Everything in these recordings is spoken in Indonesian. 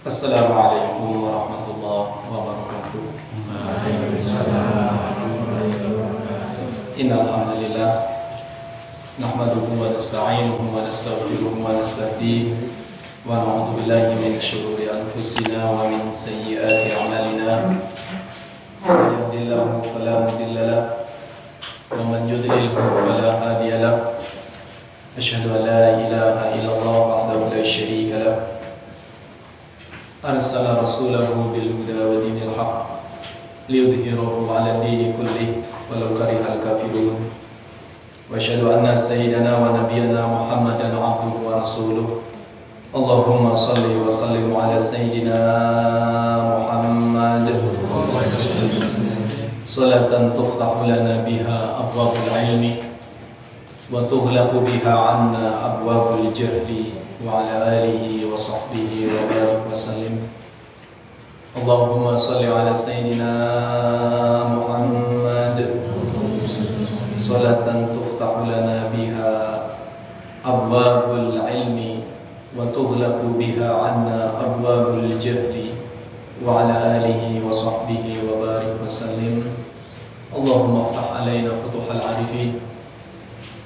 Assalamualaikum warahmatullahi wabarakatuh. Innal hamdalillah nahmaduhu wa nasta'inuhu wa nastaghfiruhu wa nastahdihi wa na'udzu billahi min shururi anfusina wa min sayyiati a'malina. Man yahdihillahu fala mudilla lahu wa man yudlilhu fala hadiya lahu. Asyhadu an la ilaha illallah wahdahu la syarika lahu. Arsala rasulahu bil huda wa dinil haqq liyudhhirahu 'ala ad-dini kullih walau karihal kafirun. Wa asyhadu anna sayyidana wa nabiyyana Muhammadan 'abduhu wa rasuluh. Allahumma shalli wa sallim 'ala sayyidina Muhammad salatan tuftahu lana biha abwabul ilmi wa tughlaqu biha 'anna abwabul jahli wa ala alihi wa sahbihi wa barik wa sallim. Allahumma salli ala sayyidina Muhammad salatan tuftahu lana biha abwabul ilmi wa tughlaqu biha 'anna abwabul jahli wa ala alihi wa sahbihi wa barik wa sallim. Allahumma iftah alaina futuhal arifin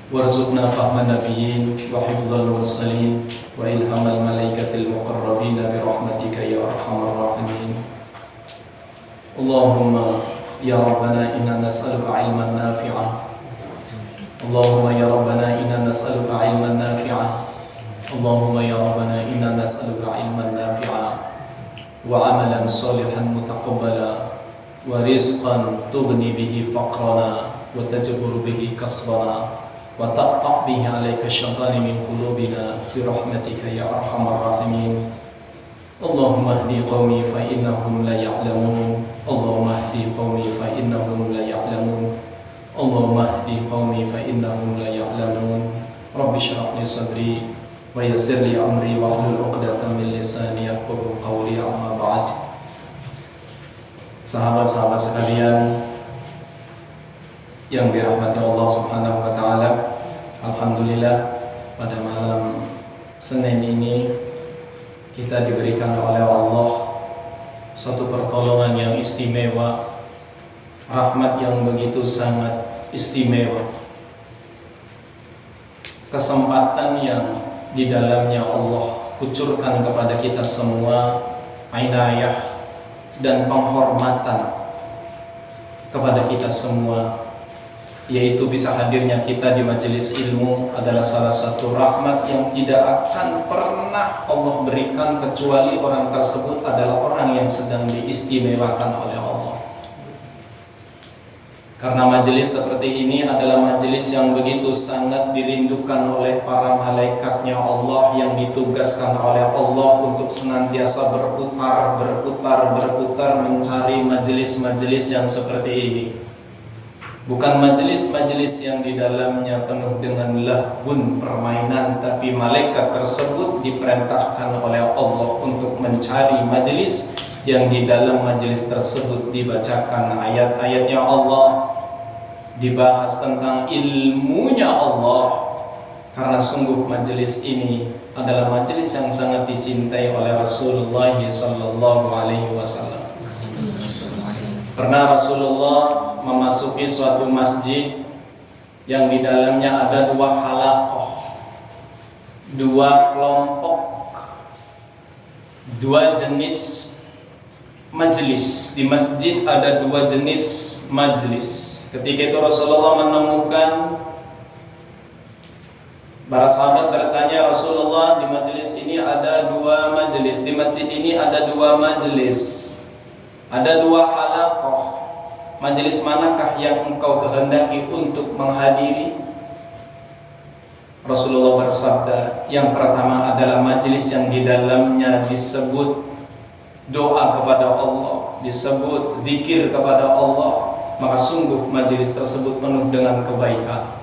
warzuqna fahman nabiyyin wa hifdzal mursalin wa ilhamal malaikatil muqarrabin bi rahmatika ya arhamar rahimin. Allahumma ya rabbana inna nas'aluka ilman nafi'an. Allahumma ya rabbana inna nas'aluka ilman nafi'an. Allahumma ya rabbana inna nas'aluka ilman nafi'an wa amalan salihan mutaqabbala wa rizqan tughni bihi faqrana wa tajburu bihi kasbana wa taqta' bihi 'alaika syaitani min qulubina bi rahmatika ya arhamar rahimin. Allahumma ihdi qaumi fa innahum la ya'lamun. Allahumma ihdi qaumi fa innahum la ya'lamun. Allahumma ihdi qaumi fa innahum la ya'lamun. Rabbi shrah li sadri wa yassir li amri wa hlul 'uqdatam min lisani yafqahu qawli. Amma ba'd. Sahabat-sahabat sekalian yang dirahmati Allah Subhanahu wa taala, alhamdulillah pada malam Senin ini kita diberikan oleh Allah suatu pertolongan yang istimewa, rahmat yang begitu sangat istimewa, kesempatan yang di dalamnya Allah kucurkan kepada kita semua inayah dan penghormatan kepada kita semua, yaitu bisa hadirnya kita di majelis ilmu adalah salah satu rahmat yang tidak akan pernah Allah berikan kecuali orang tersebut adalah orang yang sedang diistimewakan oleh Allah. Karena majelis seperti ini adalah majelis yang begitu sangat dirindukan oleh para malaikatnya Allah yang ditugaskan oleh Allah untuk senantiasa berputar mencari majelis-majelis yang seperti ini. Bukan majelis-majelis yang di dalamnya penuh dengan lahun permainan, tapi malaikat tersebut diperintahkan oleh Allah untuk mencari majelis yang di dalam majelis tersebut dibacakan ayat-ayatnya Allah, dibahas tentang ilmunya Allah. Karena sungguh majelis ini adalah majelis yang sangat dicintai oleh Rasulullah sallallahu alaihi wasallam. Pernah Rasulullah memasuki suatu masjid yang di dalamnya ada dua halaqah, dua kelompok, dua jenis majelis. Di masjid ada dua jenis majelis. Ketika itu Rasulullah menemukan, para sahabat bertanya, Rasulullah, di majelis ini ada dua majelis, di masjid ini ada dua majelis, ada dua halaqah. Majelis manakah yang engkau kehendaki untuk menghadiri? Rasulullah bersabda, yang pertama adalah majelis yang di dalamnya disebut doa kepada Allah, disebut zikir kepada Allah, maka sungguh majelis tersebut penuh dengan kebaikan.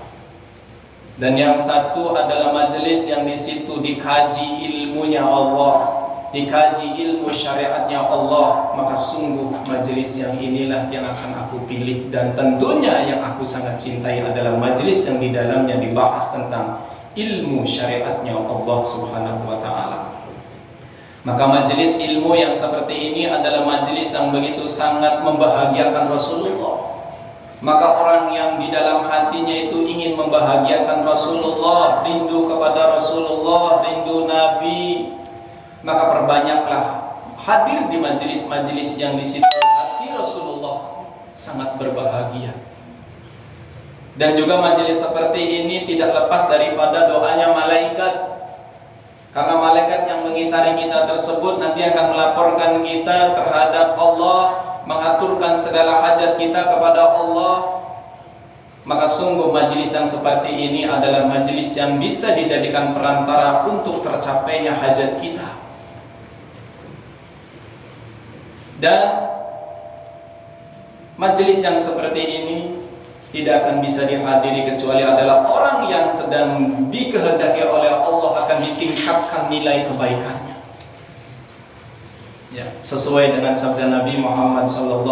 Dan yang satu adalah majelis yang di situ dikaji ilmunya Allah, dikaji ilmu syariatnya Allah, maka sungguh majelis yang inilah yang akan aku pilih. Dan tentunya yang aku sangat cintai adalah majelis yang di dalamnya dibahas tentang ilmu syariatnya Allah Subhanahu wa ta'ala. Maka majelis ilmu yang seperti ini adalah majelis yang begitu sangat membahagiakan Rasulullah. Maka orang yang di dalam hatinya itu ingin membahagiakan Rasulullah, rindu kepada Rasulullah, rindu Nabi, maka perbanyaklah hadir di majelis-majelis yang di situ hati Rasulullah sangat berbahagia. Dan juga majelis seperti ini tidak lepas daripada doanya malaikat. Karena malaikat yang mengitari kita tersebut nanti akan melaporkan kita terhadap Allah, mengaturkan segala hajat kita kepada Allah. Maka sungguh majelis yang seperti ini adalah majelis yang bisa dijadikan perantara untuk tercapainya hajat kita. Dan majelis yang seperti ini tidak akan bisa dihadiri kecuali adalah orang yang sedang dikehendaki oleh Allah akan ditingkatkan nilai kebaikannya. Ya, sesuai dengan sabda Nabi Muhammad SAW,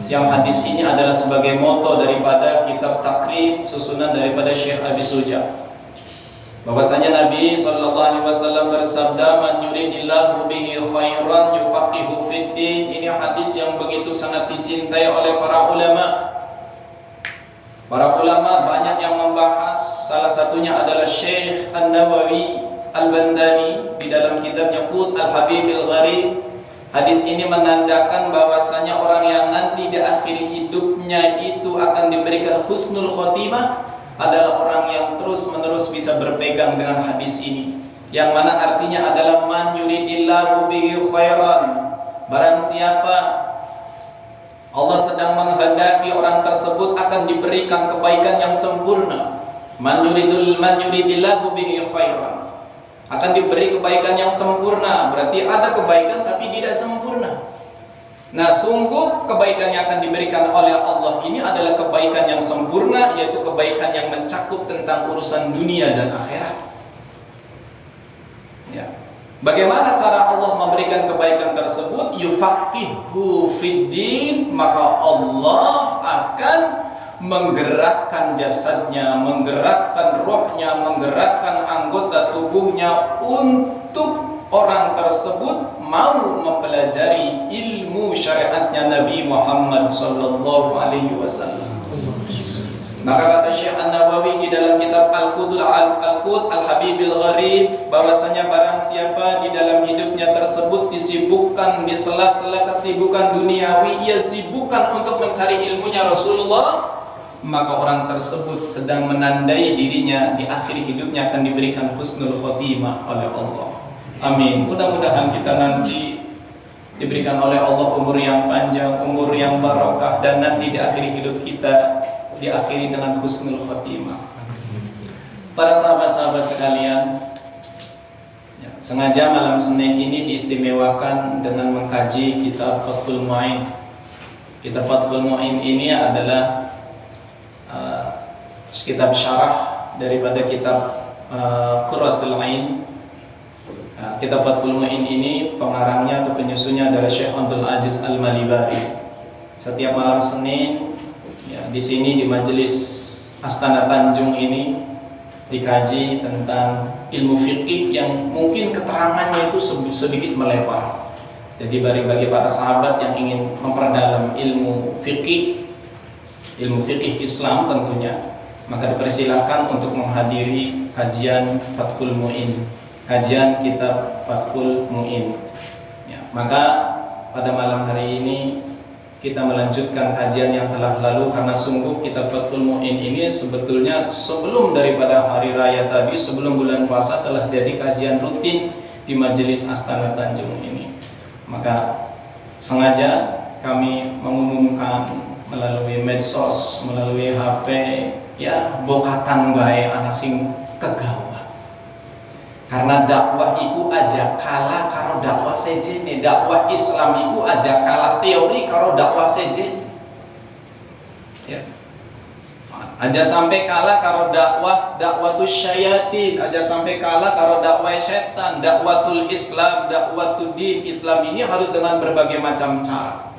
yang hadis ini adalah sebagai moto daripada kitab Takrib susunan daripada Syekh Abi Suja. Bahwasanya Nabi SAW bersabda, "Man yuridillahu bihi khairan yufaqihu fid din." Ini hadis yang begitu sangat dicintai oleh para ulama. Para ulama banyak yang membahas. Salah satunya adalah Syekh An-Nawawi Al-Bandani di dalam kitabnya Qut Al-Habibil Gharib. Hadis ini menandakan bahwasanya orang yang nanti di akhir hidupnya itu akan diberikan husnul khotimah adalah orang yang terus-menerus bisa berpegang dengan hadis ini, yang mana artinya adalah man yuridillahu bihi khairan. Barang siapa Allah sedang menghendaki orang tersebut akan diberikan kebaikan yang sempurna. Man yuridillahu bihi khairan, akan diberi kebaikan yang sempurna. Berarti ada kebaikan tapi tidak sempurna. Nah, sungguh kebaikan yang akan diberikan oleh Allah ini adalah kebaikan yang sempurna, yaitu kebaikan yang mencakup tentang urusan dunia dan akhirat. Ya. Bagaimana cara Allah memberikan kebaikan tersebut? Yufaqihu fiddin, maka Allah akan menggerakkan jasadnya, menggerakkan rohnya, menggerakkan anggota tubuhnya untuk orang tersebut mau mempelajari ilmu syariatnya Nabi Muhammad sallallahu alaihi wasallam. Maka kata Syekh An-Nawawi di dalam kitab Al-Qut Al-Habibil Gharib, bahwasanya barang siapa di dalam hidupnya tersebut disibukkan di sela-sela kesibukan duniawi, ia sibukkan untuk mencari ilmunya Rasulullah, maka orang tersebut sedang menandai dirinya di akhir hidupnya akan diberikan husnul khotimah oleh Allah. Amin. Mudah-mudahan kita nanti diberikan oleh Allah umur yang panjang, umur yang barokah, dan nanti di akhir hidup kita diakhiri dengan husnul khotimah. Para sahabat-sahabat sekalian, ya, sengaja malam Senin ini diistimewakan dengan mengkaji kitab Fathul Mu'in. Kitab Fathul Mu'in ini adalah kitab syarah daripada kitab Qurratul Ain. Kitab Fathul Mu'in ini pengarangnya atau penyusunnya adalah Syekh Abdul Aziz Al-Malibari. Setiap malam Senin, ya, di sini di majelis Astana Tanjung ini dikaji tentang ilmu fikih yang mungkin keterangannya itu sedikit melebar. Jadi bagi para sahabat yang ingin memperdalam ilmu fikih Islam tentunya, maka dipersilakan untuk menghadiri kajian Fathul Mu'in, kajian kitab Fathul Mu'in. Ya, maka pada malam hari ini kita melanjutkan kajian yang telah lalu, karena sungguh kitab Fathul Mu'in ini sebetulnya sebelum daripada hari raya tadi, sebelum bulan puasa telah jadi kajian rutin di majelis Astana Tanjung ini. Maka sengaja kami mengumumkan melalui medsos, melalui HP, ya bokatan bae ana sing kegawa. Karena dakwah itu aja kalah karo dakwah sejene, dakwah Islam itu aja kalah teori karo dakwah sejene. Ya. Aja sampai kalah karo dakwatus syayatin, aja sampai kalah karo dakwah setan, dakwatul Islam, dakwatul din. Islam ini harus dengan berbagai macam cara.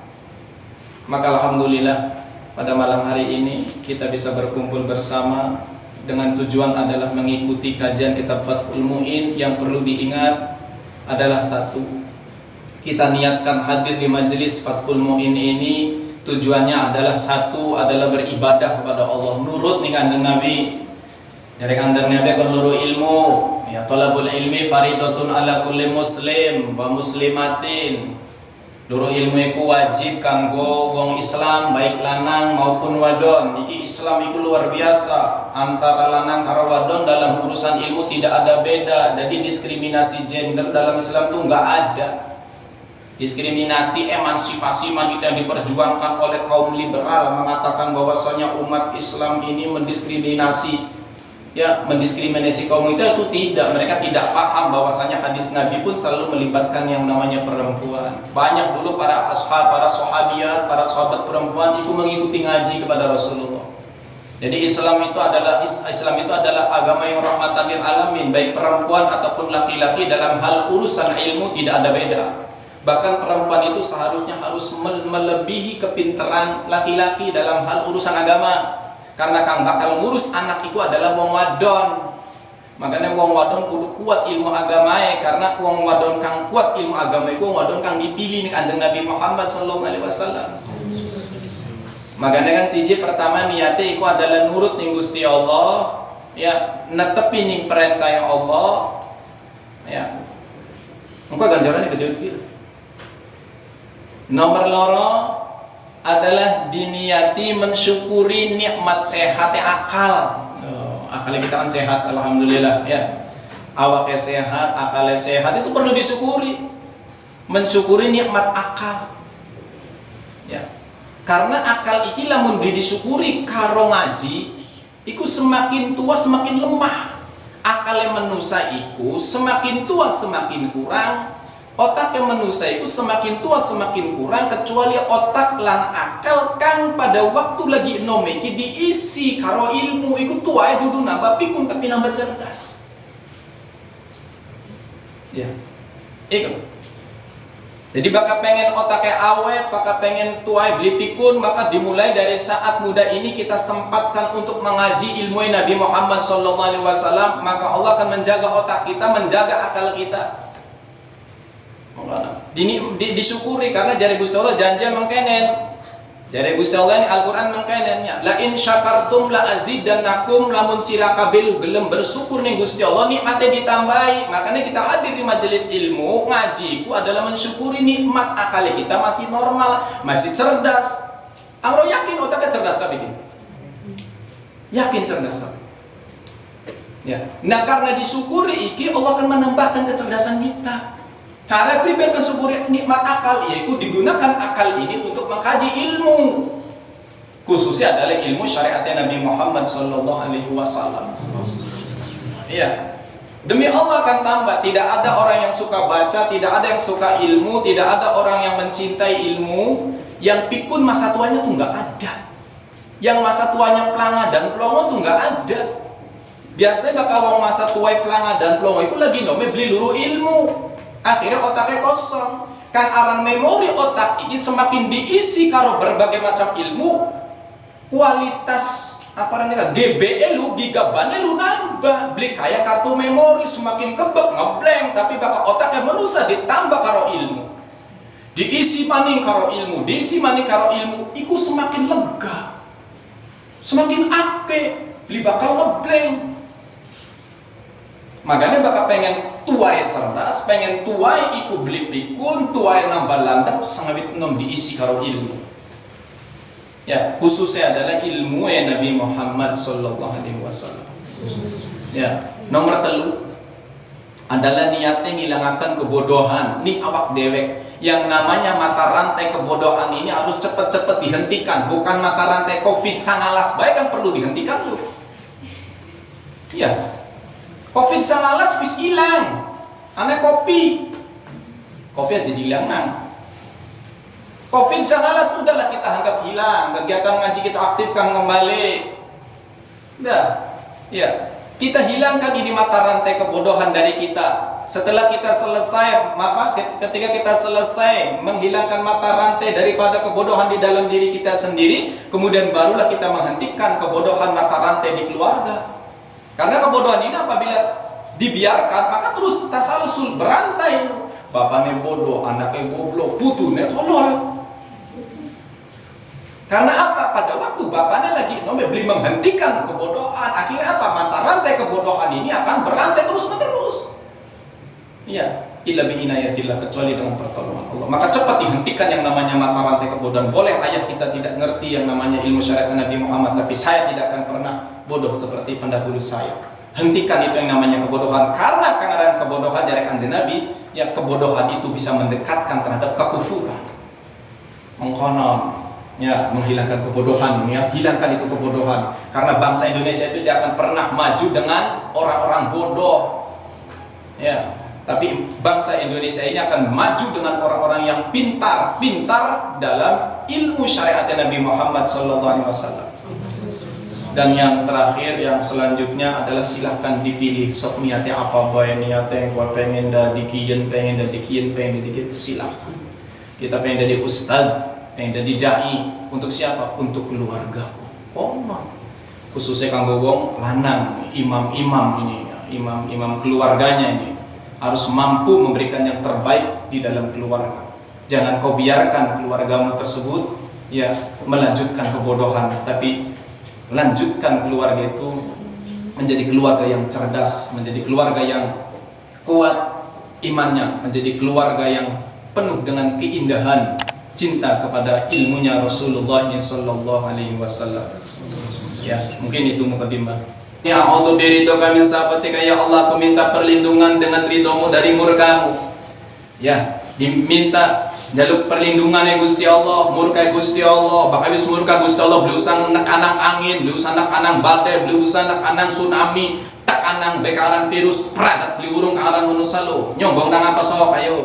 Maka alhamdulillah pada malam hari ini kita bisa berkumpul bersama dengan tujuan adalah mengikuti kajian kitab Fathul Mu'in. Yang perlu diingat, adalah satu. Kita niatkan hadir di majelis Fathul Mu'in ini tujuannya adalah satu, adalah beribadah kepada Allah, nurut nih Kanjeng Nabi. Dari Kanjeng Nabi akan nurut ilmu, ya talabul ilmi faridatun ala kulli muslim wa muslimatin. Nurut ilmu iku wajib kanggo wong Islam baik lanang maupun wadon. Iki Islam iku luar biasa, antara lanang karo wadon dalam urusan ilmu tidak ada beda. Jadi diskriminasi gender dalam Islam tuh nggak ada. Diskriminasi emansipasi wanita yang diperjuangkan oleh kaum liberal mengatakan bahwasanya umat Islam ini mendiskriminasi kaum wanita, itu tidak. Mereka tidak paham bahwasanya hadis Nabi pun selalu melibatkan yang namanya perempuan. Banyak dulu para sahabiat, para sahabat perempuan itu mengikuti ngaji kepada Rasulullah. Jadi Islam itu adalah agama yang rahmatan lil alamin, baik perempuan ataupun laki-laki dalam hal urusan ilmu tidak ada beda. Bahkan perempuan itu seharusnya harus melebihi kepintaran laki-laki dalam hal urusan agama. Karena kang bakal ngurus anak itu adalah wong wadon. Makanya wong wadon kudu kuat ilmu agama karena wong wadon kang kuat ilmu agama itu wong wadon kang dipilih nih Kanjeng Nabi Muhammad sallallahu alaihi wasallam. Makanya kan siji pertama niatnya itu adalah nurut ning Gusti Allah, ya netepi ning perintah yang Allah, ya. Engko ganjarannya gede-gede. Nomor loro adalah diniati mensyukuri nikmat sehatnya akal. Akal kita kan sehat, alhamdulillah ya. Awaknya sehat, akalnya sehat, itu perlu disyukuri. Mensyukuri nikmat akal. Ya. Karena akal iki lamun disyukuri karo ngaji, iku semakin tua semakin lemah. Akalnya manusia iku semakin tua semakin kurang. Otak yang manusia itu semakin tua semakin kurang, kecuali otak lan akal kan pada waktu lagi enom iki diisi karo ilmu iku tua dudu nambah pikun tapi nambah cerdas. Ya. Iku. Jadi bakal pengen otaknya awet, bakal pengen tua beli pikun, maka dimulai dari saat muda ini kita sempatkan untuk mengaji ilmu Nabi Muhammad SAW, maka Allah akan menjaga otak kita, menjaga akal kita. Disyukuri karena jari Gusti Allah janji mengkenen. Jari Gusti Allah ini Al-Qur'an mengkenennya. La in syakartum la azidannakum, lamun sira kabeh gelem bersyukur ning Gusti Allah nikmatnya ditambahi. Makanya kita hadir di majelis ilmu, ngaji ku adalah mensyukuri nikmat akal kita masih normal, masih cerdas. Amro yakin otaknya cerdas kabeh iki. Yakin cerdas kabeh. Ya. Nah karena disyukuri iki Allah akan menambahkan kecerdasan kita. Cara pribadi mensyukuri nikmat akal yaitu digunakan akal ini untuk mengkaji ilmu, khususnya adalah ilmu syariat Nabi Muhammad sallallahu alaihi wasallam. Iya. Demi Allah akan tambah. Tidak ada orang yang suka baca, tidak ada yang suka ilmu, tidak ada orang yang mencintai ilmu yang pikun masa tuanya tuh nggak ada. Yang masa tuanya pelanga dan pelongo tuh nggak ada. Biasanya bakal wong masa tua pelanga dan pelongo itu lagi nome beli luru ilmu. Akhirnya otaknya kosong. Kan aran memori otak ini semakin diisi karo berbagai macam ilmu, kualitas GBE lu, gigabannya lu nambah. Beli kayak kartu memori semakin kebek ngeblank, tapi bakal otaknya manusia ditambah karo ilmu. Diisi maning karo ilmu, diisi maning karo ilmu, iku semakin lega. Semakin akeh, beli bakal ngeblank. Makanya bakal pengen tuai cerdas, pengen tuai iku beli pikun, tuai nambah landap, sangawit nom diisi karo ilmu. Ya, khususnya adalah ilmu Nabi Muhammad sallallahu alaihi wasallam. Ya, nomor 3 adalah niatnya ngilangakan kebodohan. Nih awak dewek. Yang namanya mata rantai kebodohan ini harus cepet-cepet dihentikan, bukan mata rantai COVID-19 baik kan perlu dihentikan lu. Iya. COVID-19 wis hilang. Aneh kopi aja hilang nang. COVID-19 udahlah kita anggap hilang. Kegiatan ngaji kita aktifkan kembali. Udah. Ya. Kita hilangkan ini mata rantai kebodohan dari kita. Setelah kita selesai, maka ketika kita selesai menghilangkan mata rantai daripada kebodohan di dalam diri kita sendiri, kemudian barulah kita menghentikan kebodohan mata rantai di keluarga. Karena kebodohan ini apabila dibiarkan, maka terus tasalsul berantai. Bapaknya bodoh, anaknya goblok, putunya tolol. Karena apa? Pada waktu bapaknya lagi beli menghentikan kebodohan, akhirnya apa? Mata rantai kebodohan ini akan berantai terus menerus. Iya, illa bi inayatillah, kecuali dengan pertolongan Allah. Maka cepat dihentikan yang namanya mata rantai kebodohan. Boleh ayah kita tidak ngerti yang namanya ilmu syariat Nabi Muhammad, tapi saya tidak akan pernah bodoh seperti pendahulu saya. Hentikan itu yang namanya kebodohan. Karena keadaan kebodohan dari kanjeng Nabi, ya kebodohan itu bisa mendekatkan terhadap kekufuran. Mengkonon, ya menghilangkan kebodohan, ya hilangkan itu kebodohan. Karena bangsa Indonesia itu tidak akan pernah maju dengan orang-orang bodoh, ya. Tapi bangsa Indonesia ini akan maju dengan orang-orang yang pintar dalam ilmu syariat Nabi Muhammad SAW. Dan yang terakhir, yang selanjutnya adalah silahkan dipilih. Sok niatnya apa bae, niatnya yang kuat pengen dadikian, pengen silahkan. Kita pengen jadi ustad, pengen jadi dai, untuk siapa? Untuk keluarga. Khususnya kanggo wong lanang, imam-imam ini, imam keluarganya ini harus mampu memberikan yang terbaik di dalam keluarga. Jangan kau biarkan keluargamu tersebut ya melanjutkan kebodohan, tapi lanjutkan keluarga itu menjadi keluarga yang cerdas, menjadi keluarga yang kuat imannya, menjadi keluarga yang penuh dengan keindahan cinta kepada ilmunya Rasulullah sallallahu alaihi wasallam. Ya, mungkin itu mukadimah. Ya Allah, biridhoka min sahabatika, ya Allah, aku minta perlindungan dengan ridhomu dari murkamu. Ya, diminta jaluk perlindungan ya Gusti Allah, murka Gusti Allah, bakal wis murka Gusti Allah, belusan anang angin, belusan anang badai, belusan anang tsunami, tak anang bekaran virus, peragat beli urung karan manusia lo, nyobong nang apa sok ayo.